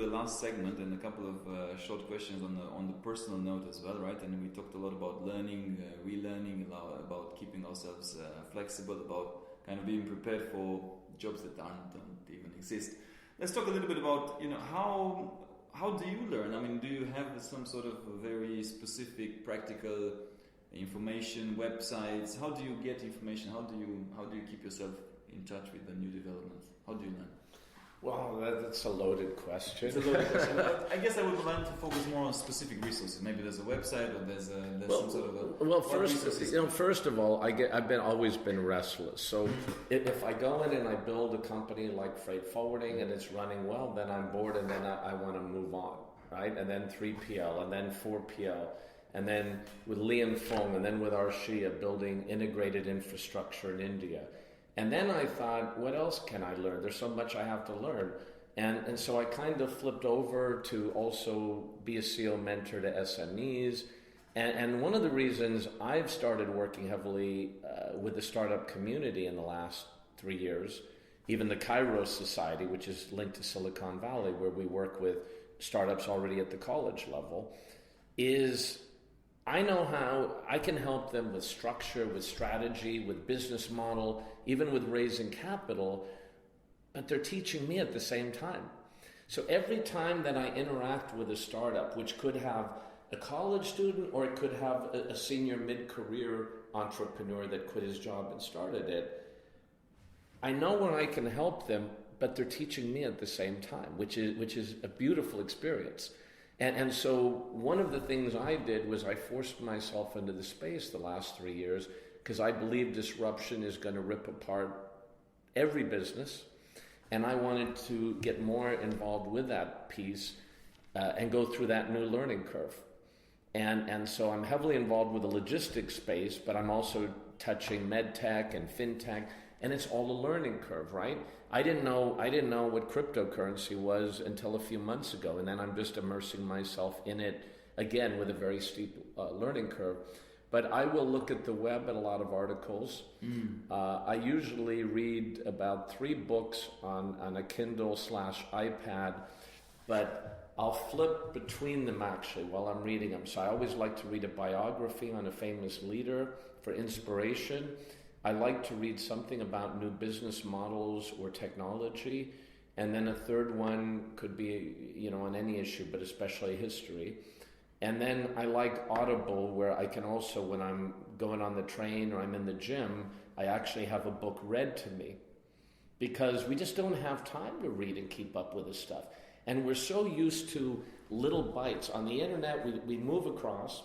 the last segment and a couple of short questions on the personal note as well, right? And we talked a lot about learning, relearning, about keeping ourselves flexible, about kind of being prepared for jobs that don't even exist. Let's talk a little bit about, how do you learn? I mean, do you have some sort of very specific, practical information, websites? How do you get information? How do you keep yourself in touch with the new developments? How do you learn? Well, that's a loaded question. It's a loaded question. I guess I would like to focus more on specific resources. Maybe there's a website or there's some sort of a... Well, first of all, I've always been restless. So if I go in and I build a company like freight forwarding and it's running well, then I'm bored and then I want to move on, right? And then 3PL and then 4PL. And then with Lian Feng and then with Arshia building integrated infrastructure in India. And then I thought, what else can I learn? There's so much I have to learn. And so I kind of flipped over to also be a CEO mentor to SMEs. And one of the reasons I've started working heavily with the startup community in the last 3 years, even the Kairos Society, which is linked to Silicon Valley, where we work with startups already at the college level, is I know how I can help them with structure, with strategy, with business model, even with raising capital, but they're teaching me at the same time. So every time that I interact with a startup, which could have a college student or it could have a senior mid-career entrepreneur that quit his job and started it, I know where I can help them, but they're teaching me at the same time, which is a beautiful experience. And so one of the things I did was I forced myself into the space the last 3 years because I believe disruption is going to rip apart every business. And I wanted to get more involved with that piece and go through that new learning curve. And so I'm heavily involved with the logistics space, but I'm also touching med tech and fintech. And it's all a learning curve, right? I didn't know what cryptocurrency was until a few months ago, and then I'm just immersing myself in it again with a very steep learning curve. But I will look at the web at a lot of articles. I usually read about 3 books on a Kindle/iPad, but I'll flip between them actually while I'm reading them. So I always like to read a biography on a famous leader for inspiration. I like to read something about new business models or technology. And then a third one could be, on any issue, but especially history. And then I like Audible, where I can also, when I'm going on the train or I'm in the gym, I actually have a book read to me. Because we just don't have time to read and keep up with this stuff. And we're so used to little bites. On the internet, we move across.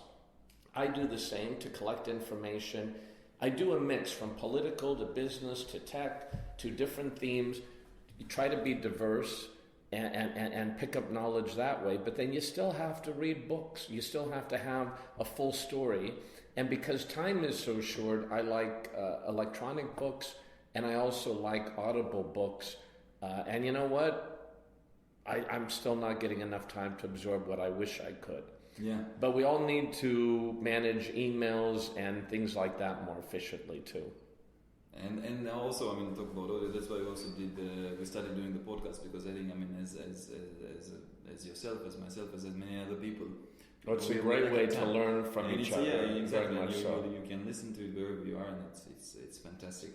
I do the same to collect information. I do a mix from political to business to tech to different themes. You try to be diverse and pick up knowledge that way, but then you still have to read books. You still have to have a full story. And because time is so short, I like electronic books, and I also like Audible books. And you know what? I'm still not getting enough time to absorb what I wish I could. Yeah. But we all need to manage emails and things like that more efficiently too. And also, talk about audio. That's why we also we started doing the podcast, because I think, as yourself, as myself, as many other people. Oh, it's a great way to learn from each other. Yeah, exactly. Very much so. You can listen to it wherever you are, and it's fantastic.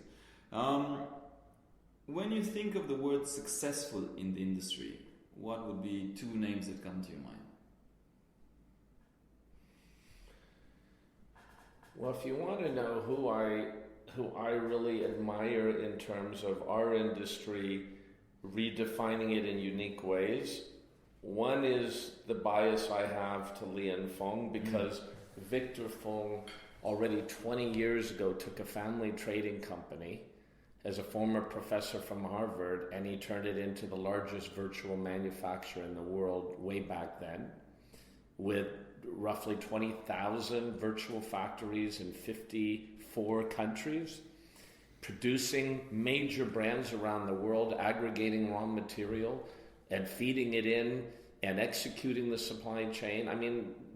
When you think of the word successful in the industry, what would be 2 names that come to your mind? Well, if you want to know who I really admire in terms of our industry redefining it in unique ways, one is the bias I have to Lian Feng, because Victor Feng already 20 years ago took a family trading company as a former professor from Harvard, and he turned it into the largest virtual manufacturer in the world way back then, with roughly 20,000 virtual factories in 54 countries, producing major brands around the world, aggregating raw material and feeding it in and executing the supply chain.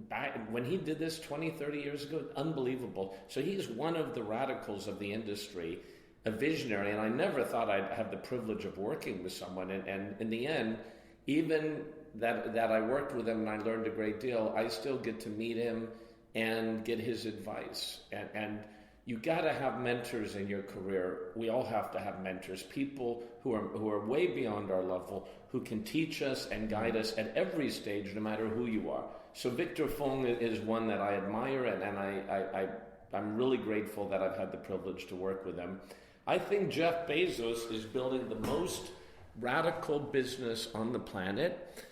Back when he did this 20, 30 years ago, unbelievable. So he's one of the radicals of the industry, a visionary, and I never thought I'd have the privilege of working with someone. And in the end, even that I worked with him and I learned a great deal, I still get to meet him and get his advice. And you got to have mentors in your career. We all have to have mentors, people who are way beyond our level, who can teach us and guide us at every stage, no matter who you are. So Victor Fung is one that I admire, and I'm really grateful that I've had the privilege to work with him. I think Jeff Bezos is building the most radical business on the planet.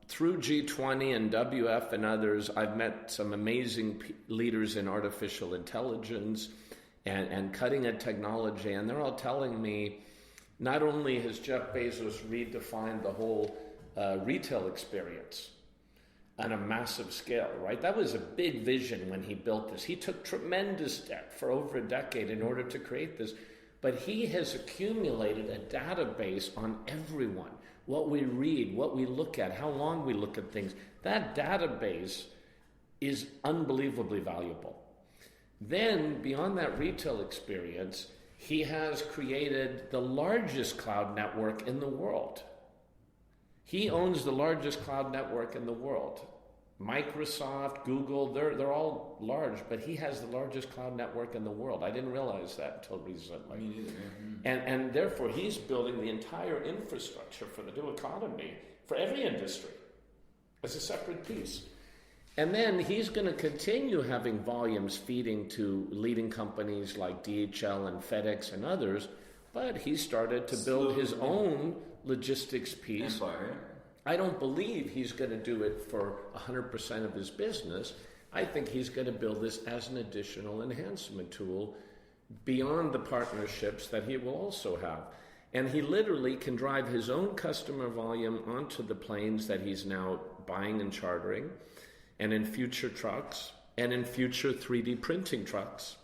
Through G20 and WF and others, I've met some amazing leaders in artificial intelligence and cutting-edge technology, and they're all telling me not only has Jeff Bezos redefined the whole retail experience on a massive scale, right? That was a big vision when he built this. He took tremendous debt for over a decade in order to create this, but he has accumulated a database on everyone. What we read, what we look at, how long we look at things. That database is unbelievably valuable. Then, beyond that retail experience, he has created the largest cloud network in the world. He owns the largest cloud network in the world. Microsoft, Google, they're all large, but he has the largest cloud network in the world. I didn't realize that until recently. Me neither. Mm-hmm. And therefore, he's building the entire infrastructure for the new economy, for every industry, as a separate piece. And then he's going to continue having volumes feeding to leading companies like DHL and FedEx and others, but he started to build his own logistics piece. Empire. I don't believe he's going to do it for 100% of his business. I think he's going to build this as an additional enhancement tool beyond the partnerships that he will also have. And he literally can drive his own customer volume onto the planes that he's now buying and chartering, and in future trucks, and in future 3D printing trucks.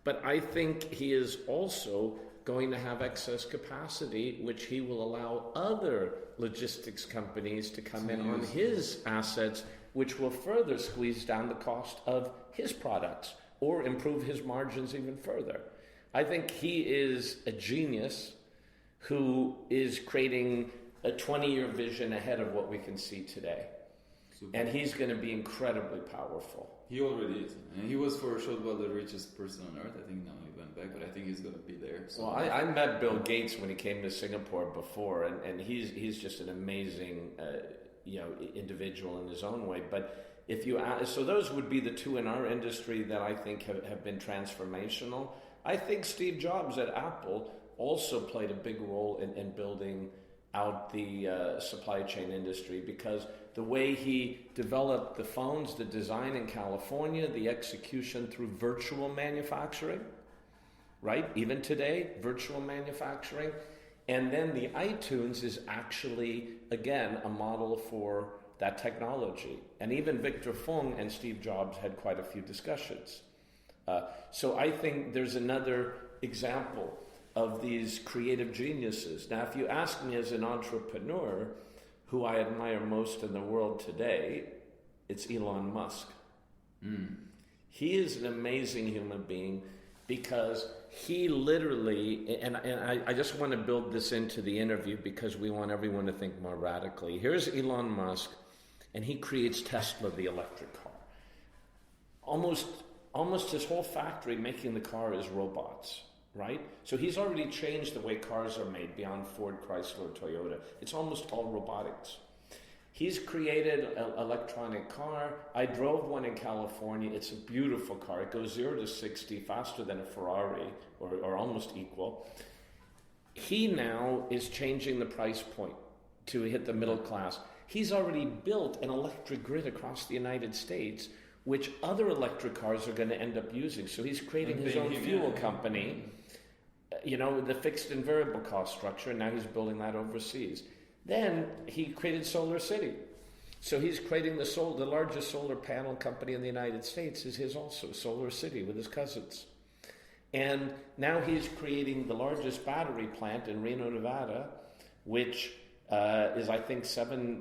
But I think he is also going to have excess capacity, which he will allow other logistics companies to come in on his assets, which will further squeeze down the cost of his products or improve his margins even further. I think he is a genius who is creating a 20-year vision ahead of what we can see today. Super. And he's going to be incredibly powerful. He already is. And he was for a short while the richest person on earth. I think now he went back, but I think he's going to be there. So. Well, I met Bill Gates when he came to Singapore before, and he's just an amazing individual in his own way. But if you ask, so those would be the two in our industry that I think have been transformational. I think Steve Jobs at Apple also played a big role in building out the supply chain industry, because the way he developed the phones, the design in California, the execution through virtual manufacturing, right? Even today, virtual manufacturing. And then the iTunes is actually, again, a model for that technology. And even Victor Fung and Steve Jobs had quite a few discussions. So I think there's another example of these creative geniuses. Now, if you ask me as an entrepreneur, who I admire most in the world today, it's Elon Musk. He is an amazing human being, because he literally, and I just want to build this into the interview because we want everyone to think more radically. Here's Elon Musk, and he creates Tesla, the electric car. Almost his whole factory making the car is robots, right? So he's already changed the way cars are made beyond Ford, Chrysler, Toyota. It's almost all robotics. He's created an electronic car. I drove one in California. It's a beautiful car. It goes 0 to 60 faster than a Ferrari, or almost equal. He now is changing the price point to hit the middle class. He's already built an electric grid across the United States, which other electric cars are going to end up using. So he's creating his own fuel company, the fixed and variable cost structure, and now he's building that overseas. Then he created Solar City. So he's creating the largest solar panel company in the United States is his also, Solar City, with his cousins. And now he's creating the largest battery plant in Reno, Nevada, which is, I think, $7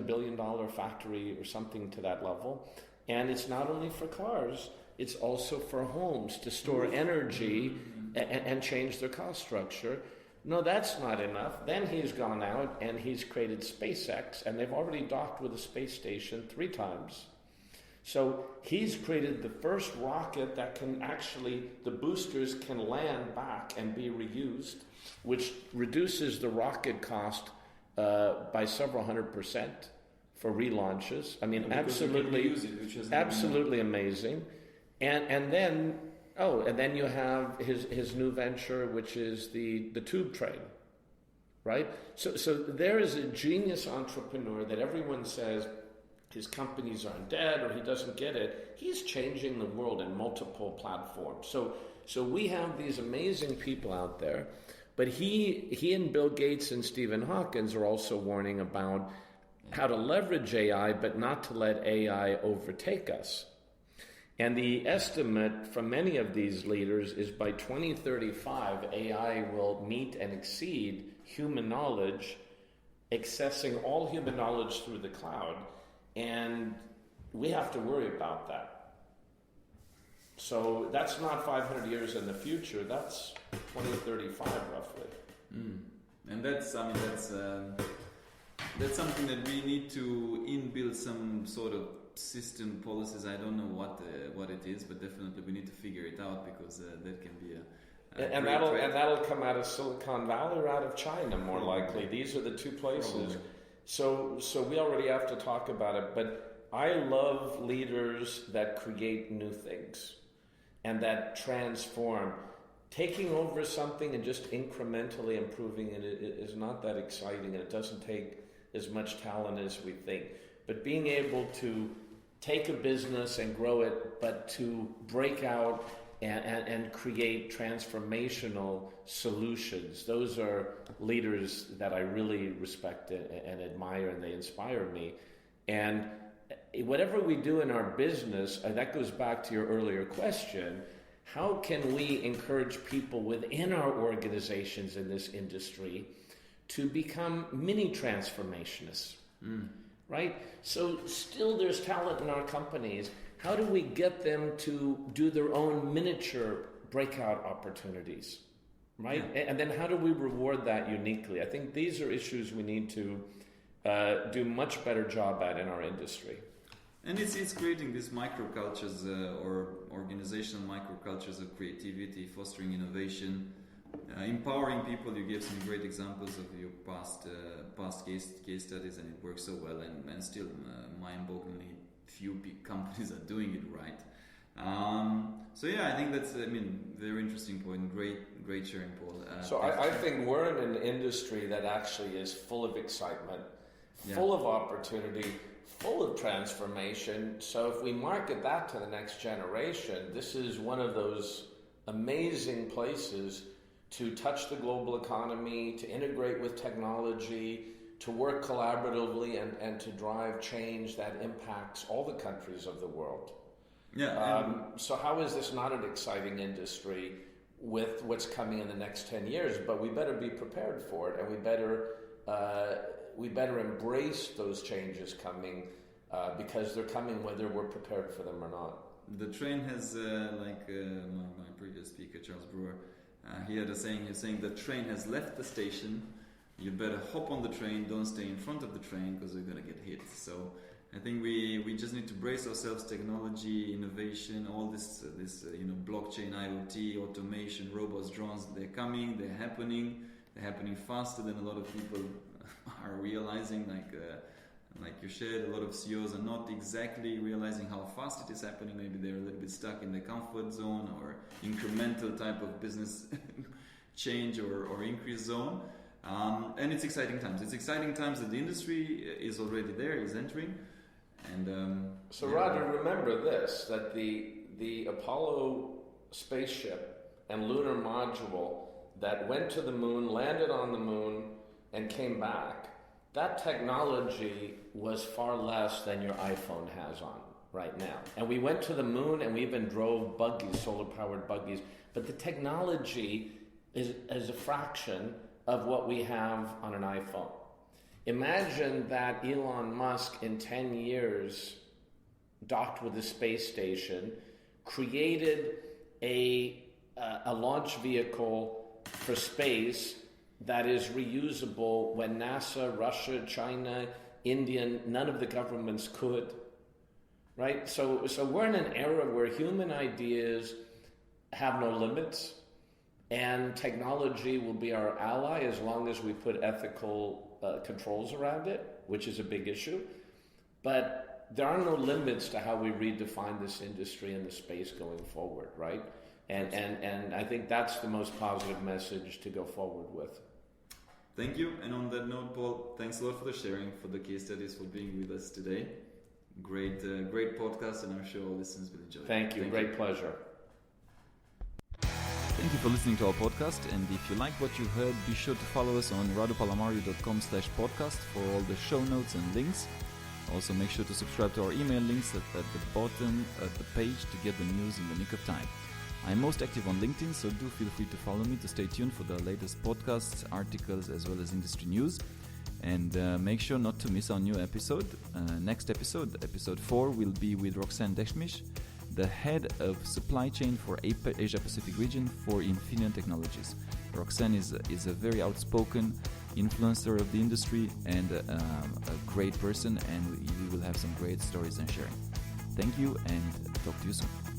billion factory or something to that level. And it's not only for cars, it's also for homes to store energy and change their cost structure. No, that's not enough. Then he's gone out and he's created SpaceX, and they've already docked with a space station 3 times. So he's created the first rocket that can actually, the boosters can land back and be reused, which reduces the rocket cost by several 100% for relaunches. I mean, absolutely amazing. And then you have his new venture, which is the tube train, right? So there is a genius entrepreneur that everyone says his companies aren't dead or he doesn't get it. He's changing the world in multiple platforms. So we have these amazing people out there, but he and Bill Gates and Stephen Hawkins are also warning about how to leverage AI, but not to let AI overtake us. And the estimate from many of these leaders is by 2035, AI will meet and exceed human knowledge, accessing all human knowledge through the cloud. And we have to worry about that. So that's not 500 years in the future, that's 2035 roughly. And that's something that we need to inbuild some sort of system policies. I don't know what it is, but definitely we need to figure it out, because that can be and that'll come out of Silicon Valley or out of China more likely. These are the 2 places. So we already have to talk about it, but I love leaders that create new things and that transform. Taking over something and just incrementally improving it is not that exciting, and it doesn't take as much talent as we think. But being able to take a business and grow it, but to break out and create transformational solutions, those are leaders that I really respect and admire, and they inspire me. And whatever we do in our business, and that goes back to your earlier question, how can we encourage people within our organizations in this industry to become mini transformationists? Right? So still there's talent in our companies. How do we get them to do their own miniature breakout opportunities? Right? Yeah. And then how do we reward that uniquely? I think these are issues we need to do much better job at in our industry. And it's creating these microcultures or organizational microcultures of creativity, fostering innovation, empowering people. You gave some great examples of your past case studies, and it works so well, and still mind-bogglingly few big companies are doing it right. So yeah, I think that's very interesting point. Great sharing, Paul. So I think we're in an industry that actually is full of excitement, full of opportunity, full of transformation. So if we market that to the next generation, this is one of those amazing places to touch the global economy, to integrate with technology, to work collaboratively and to drive change that impacts all the countries of the world. So how is this not an exciting industry with what's coming in the next 10 years? But we better be prepared for it, and we better embrace those changes coming because they're coming whether we're prepared for them or not. The train has, my previous speaker, Charles Brewer, he had a saying. He's saying the train has left the station. You better hop on the train. Don't stay in front of the train because you're gonna get hit. So I think we just need to brace ourselves. Technology, innovation, all this blockchain, IoT, automation, robots, drones. They're coming. They're happening. They're happening faster than a lot of people are realizing. Like you shared, a lot of CEOs are not exactly realizing how fast it is happening. Maybe they're a little bit stuck in the comfort zone or incremental type of business change or increase zone. And it's exciting times. It's exciting times that the industry is already there, is entering. And Roger, remember this, that the Apollo spaceship and lunar module that went to the moon, landed on the moon, and came back, that technology was far less than your iPhone has on right now. And we went to the moon, and we even drove buggies, solar-powered buggies. But the technology is a fraction of what we have on an iPhone. Imagine that Elon Musk in 10 years docked with the space station, created a launch vehicle for space, that is reusable when NASA, Russia, China, India, none of the governments could, right? So we're in an era where human ideas have no limits, and technology will be our ally as long as we put ethical controls around it, which is a big issue. But there are no limits to how we redefine this industry and the space going forward, right? And I think that's the most positive message to go forward with. Thank you. And on that note, Paul, thanks a lot for the sharing, for the case studies, for being with us today. Great podcast, and I'm sure all listeners will enjoy it. Thank you. Great pleasure. Thank you for listening to our podcast, and if you like what you heard, be sure to follow us on radopalamario.com/podcast for all the show notes and links. Also, make sure to subscribe to our email links at the bottom of the page to get the news in the nick of time. I'm most active on LinkedIn, so do feel free to follow me to stay tuned for the latest podcasts, articles, as well as industry news. And make sure not to miss our new episode. Next episode 4, will be with Roxanne Deshmish, the head of supply chain for Asia Pacific region for Infineon Technologies. Roxanne is a very outspoken influencer of the industry and a great person, and we will have some great stories and sharing. Thank you, and talk to you soon.